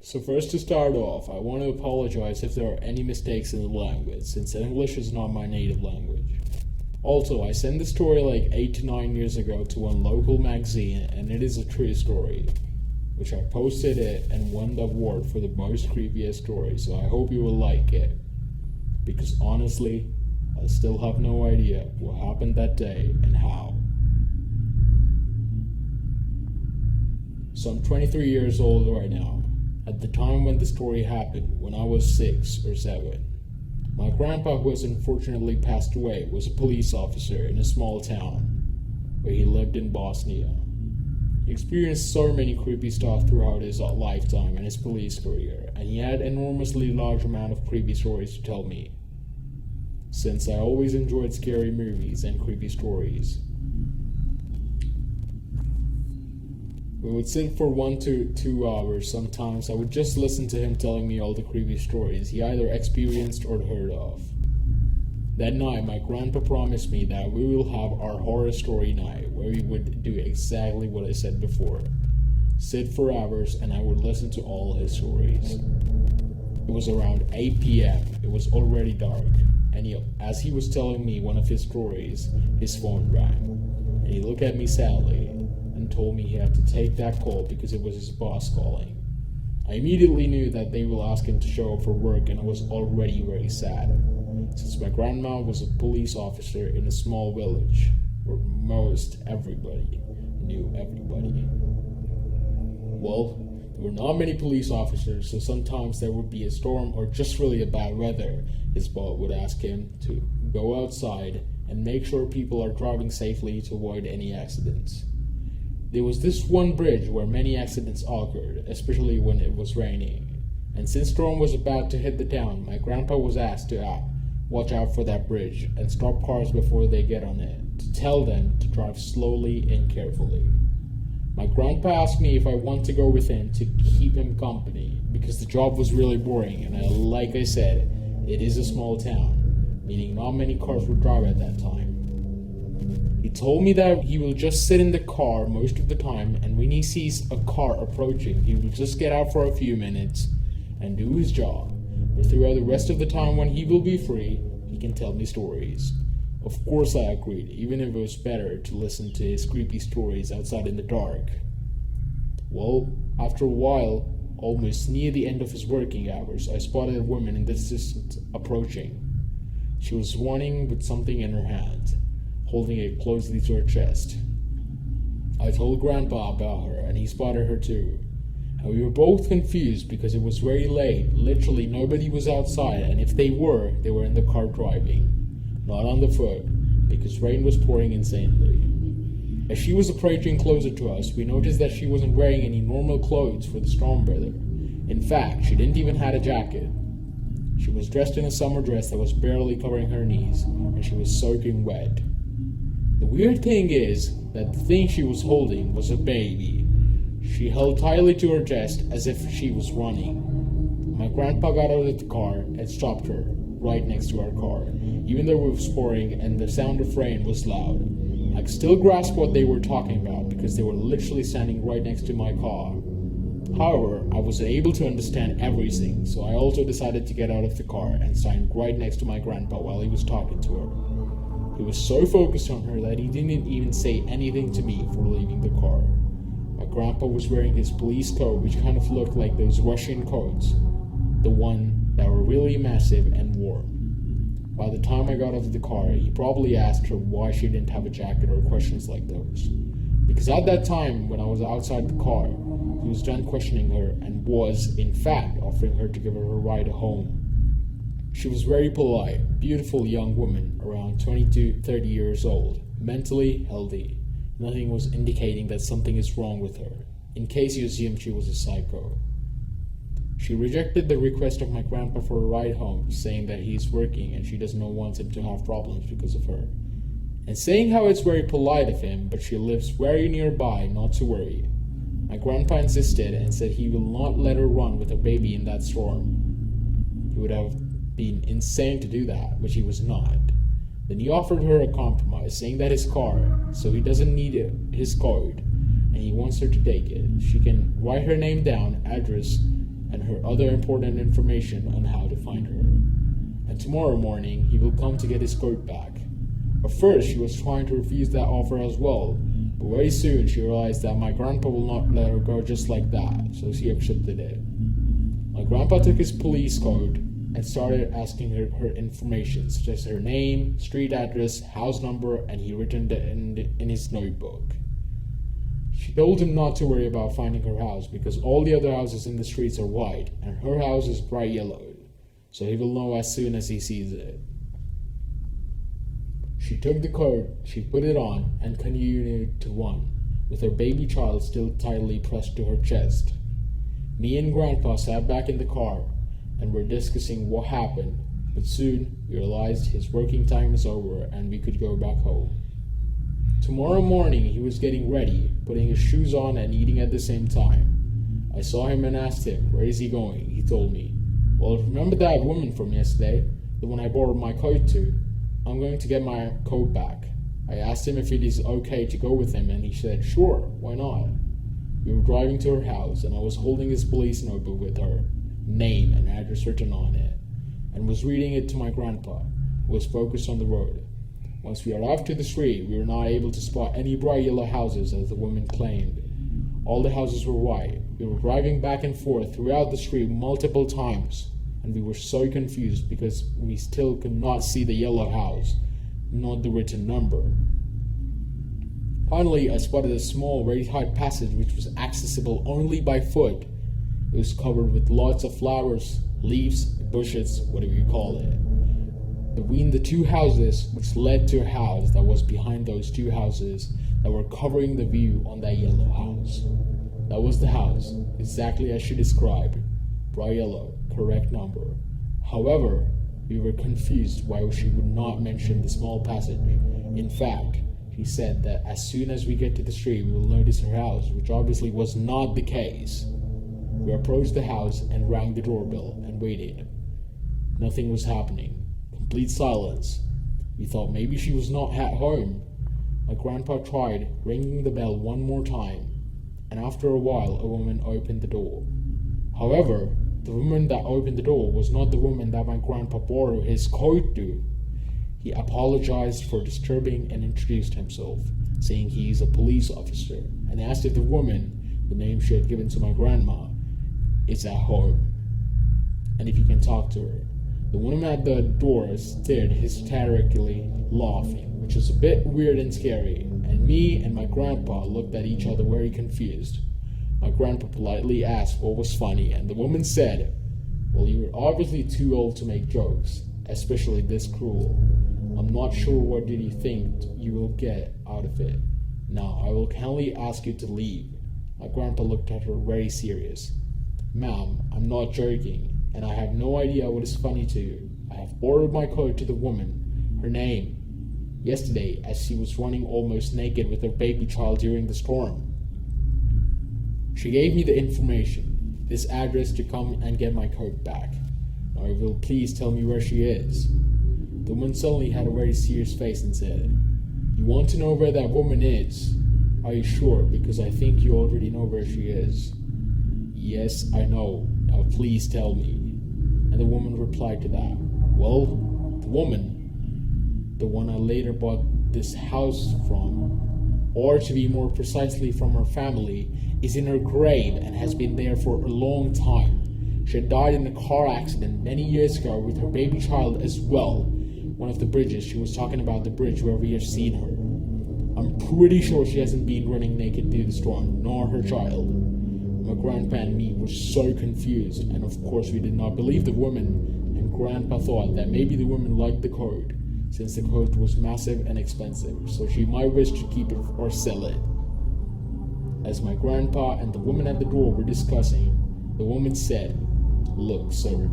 So first to start off, I want to apologize if there are any mistakes in the language, since English is not my native language. Also, I sent the story like 8 to 9 years ago to one local magazine, and it is a true story, which I posted it and won the award for the most creepiest story, so I hope you will like it. Because honestly, I still have no idea what happened that day and how. So I'm 23 years old right now. At the time when the story happened, when I was 6 or 7, my grandpa, who has unfortunately passed away, was a police officer in a small town where he lived in Bosnia. He experienced so many creepy stuff throughout his lifetime and his police career, and he had an enormously large amount of creepy stories to tell me. Since I always enjoyed scary movies and creepy stories, we would sit for 1 to 2 hours. Sometimes I would just listen to him telling me all the creepy stories he either experienced or heard of. That night, my grandpa promised me that we will have our horror story night, where we would do exactly what I said before. Sit for hours and I would listen to all his stories. It was around 8 p.m. It was already dark, and as he was telling me one of his stories, his phone rang, and he looked at me sadly and told me he had to take that call because it was his boss calling. I immediately knew that they will ask him to show up for work, and I was already very sad, since my grandma was a police officer in a small village where most everybody knew everybody. Well, there were not many police officers, so sometimes there would be a storm or just really a bad weather. His boss would ask him to go outside and make sure people are driving safely to avoid any accidents. There was this one bridge where many accidents occurred, especially when it was raining. And since storm was about to hit the town, my grandpa was asked to watch out for that bridge and stop cars before they get on it, to tell them to drive slowly and carefully. My grandpa asked me if I want to go with him to keep him company, because the job was really boring, and like I said, it is a small town, meaning not many cars would drive at that time. He told me that he will just sit in the car most of the time, and when he sees a car approaching, he will just get out for a few minutes and do his job. But throughout the rest of the time when he will be free, he can tell me stories. Of course I agreed, even if it was better to listen to his creepy stories outside in the dark. Well, after a while, almost near the end of his working hours, I spotted a woman in the distance approaching. She was running with something in her hand, holding it closely to her chest. I told Grandpa about her, and he spotted her too. And we were both confused because it was very late. Literally nobody was outside, and if they were in the car driving, not on the foot, because rain was pouring insanely. As she was approaching closer to us, we noticed that she wasn't wearing any normal clothes for the storm weather. In fact, she didn't even have a jacket. She was dressed in a summer dress that was barely covering her knees, and she was soaking wet. The weird thing is that the thing she was holding was a baby. She held tightly to her chest as if she was running. My grandpa got out of the car and stopped her right next to our car, even though it was pouring and the sound of rain was loud. I could still grasp what they were talking about because they were literally standing right next to my car. However, I wasn't able to understand everything, so I also decided to get out of the car and stand right next to my grandpa while he was talking to her. He was so focused on her that he didn't even say anything to me for leaving the car. My grandpa was wearing his police coat, which kind of looked like those Russian coats, the one that were really massive and warm. By the time I got out of the car, he probably asked her why she didn't have a jacket or questions like those. Because at that time, when I was outside the car, he was done questioning her and was, in fact, offering her to give her a ride home. She was very polite, beautiful young woman, around 20 to 30 years old, mentally healthy. Nothing was indicating that something is wrong with her, in case you assumed she was a psycho. She rejected the request of my grandpa for a ride home, saying that he is working and she does not want him to have problems because of her, and saying how it's very polite of him, but she lives very nearby, not to worry. My grandpa insisted and said he will not let her run with a baby in that storm. He would have been insane to do that, which he was not. Then he offered her a compromise, saying that his car, so he doesn't need his code, and he wants her to take it. She can write her name down, address, and her other important information on how to find her. And tomorrow morning, he will come to get his coat back. At first, she was trying to refuse that offer as well, but very soon she realized that my grandpa will not let her go just like that, so she accepted it. My grandpa took his police coat and started asking her information, such as her name, street address, house number, and he written it in his notebook. She told him not to worry about finding her house because all the other houses in the streets are white and her house is bright yellow, so he will know as soon as he sees it. She took the coat, she put it on, and continued to run, with her baby child still tightly pressed to her chest. Me and Grandpa sat back in the car and were discussing what happened, but soon we realized his working time is over and we could go back home. Tomorrow morning he was getting ready, putting his shoes on and eating at the same time. I saw him and asked him, "Where is he going?" He told me, "Well, remember that woman from yesterday, the one I borrowed my coat to? I'm going to get my coat back." I asked him if it is okay to go with him and he said, "Sure, why not?" We were driving to her house and I was holding his police notebook with her name and address written on it, and was reading it to my grandpa, who was focused on the road. Once we arrived to the street, we were not able to spot any bright yellow houses as the woman claimed. All the houses were white. We were driving back and forth throughout the street multiple times, and we were so confused because we still could not see the yellow house, not the written number. Finally, I spotted a small, very tight passage which was accessible only by foot. It was covered with lots of flowers, leaves, bushes, whatever you call it. Between the two houses, which led to a house that was behind those two houses that were covering the view on that yellow house. That was the house, exactly as she described. Bright yellow, correct number. However, we were confused why she would not mention the small passage. In fact, she said that as soon as we get to the street, we will notice her house, which obviously was not the case. We approached the house and rang the doorbell and waited. Nothing was happening. Complete silence. We thought maybe she was not at home. My grandpa tried ringing the bell one more time, and after a while a woman opened the door. However, the woman that opened the door was not the woman that my grandpa borrowed his coat to. He apologized for disturbing and introduced himself, saying he is a police officer, and asked if the woman, the name she had given to my grandma, is at home, and if he can talk to her. The woman at the door stared hysterically, laughing, which was a bit weird and scary, and me and my grandpa looked at each other very confused. My grandpa politely asked what was funny, and the woman said, "Well, you're obviously too old to make jokes, especially this cruel. I'm not sure what did you think you will get out of it. Now, I will kindly ask you to leave." My grandpa looked at her very serious. "Ma'am, I'm not joking, and I have no idea what is funny to you. I have borrowed my coat to the woman, her name, yesterday as she was running almost naked with her baby child during the storm. She gave me the information, this address to come and get my coat back. Now you will please tell me where she is." The woman suddenly had a very serious face and said, "You want to know where that woman is? Are you sure? Because I think you already know where she is." "Yes, I know. Now please tell me." And the woman replied to that, "Well, the woman, the one I later bought this house from, or to be more precisely from her family, is in her grave and has been there for a long time. She had died in a car accident many years ago with her baby child as well. One of the bridges, she was talking about the bridge where we have seen her. I'm pretty sure she hasn't been running naked through the storm, nor her child." My grandpa and me were so confused, and of course we did not believe the woman, and grandpa thought that maybe the woman liked the coat, since the coat was massive and expensive, so she might wish to keep it or sell it. As my grandpa and the woman at the door were discussing, the woman said, "Look, sir,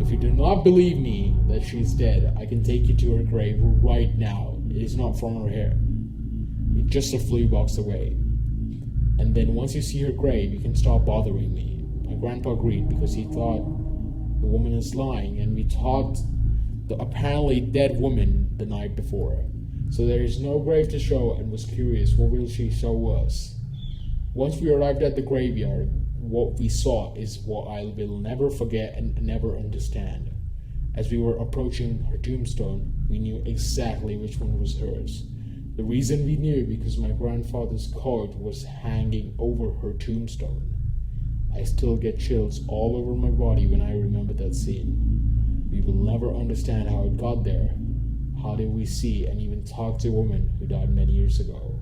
if you do not believe me that she is dead, I can take you to her grave right now. It is not from her hair. It's just a few blocks away. And then once you see her grave, you can stop bothering me." My grandpa agreed because he thought the woman is lying, and we talked the apparently dead woman the night before. So there is no grave to show, and was curious what will she show us. Once we arrived at the graveyard, what we saw is what I will never forget and never understand. As we were approaching her tombstone, we knew exactly which one was hers. The reason we knew because my grandfather's coat was hanging over her tombstone. I still get chills all over my body when I remember that scene. We will never understand how it got there. How did we see and even talk to a woman who died many years ago?